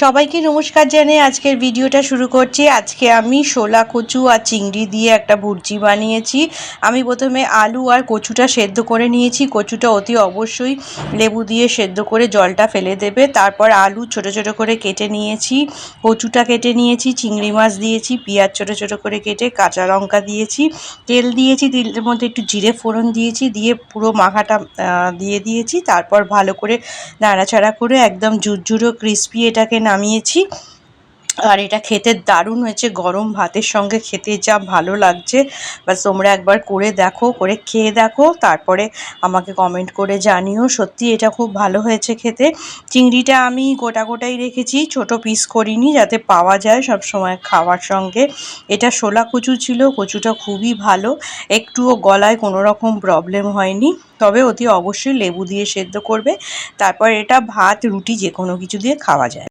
সবাইকে নমস্কার জানিয়ে আজকের ভিডিওটা শুরু করছি। আজকে আমি শোলা কচু আর চিংড়ি দিয়ে একটা ভুর্জি বানিয়েছি। আমি প্রথমে আলু আর কচুটা সেদ্ধ করে নিয়েছি। কচুটা অতি অবশ্যই লেবু দিয়ে সেদ্ধ করে জলটা ফেলে দেবে। তারপর আলু ছোট ছোট করে কেটে নিয়েছি, কচুটা কেটে নিয়েছি, চিংড়ি মাছ দিয়েছি, পেঁয়াজ ছোট ছোট করে কেটে, কাঁচা লঙ্কা দিয়েছি, তেল দিয়েছি, তেলের মধ্যে একটু জিরে ফোড়ন দিয়েছি, দিয়ে পুরো মাখাটা দিয়ে দিয়েছি। তারপর ভালো করে নাড়াচাড়া করে একদম ঝুরঝুরো ক্রিস্পি এটাকে নামিয়েছি। আর এটা খেতে দারুণ হয়েছে, গরম ভাতের সঙ্গে খেতে যা ভালো লাগছে। বাস তোমরা একবার করে দেখো, করে খেয়ে দেখো, তারপরে আমাকে কমেন্ট করে জানিও। সত্যি এটা খুব ভালো হয়েছে খেতে। চিংড়িটা আমি গোটা গোটাই রেখেছি, ছোট পিস করিনি, যাতে পাওয়া যায় সব সময় খাওয়ার সঙ্গে। এটা শোলা কচু ছিল, কচুটা খুবই ভালো, একটুও গলায় কোনো রকম প্রবলেম হয়নি। তবে অতি অবশ্যই লেবু দিয়ে সেদ্ধ করবে। তারপর এটা ভাত রুটি যে কোনো কিছু দিয়ে খাওয়া যায়।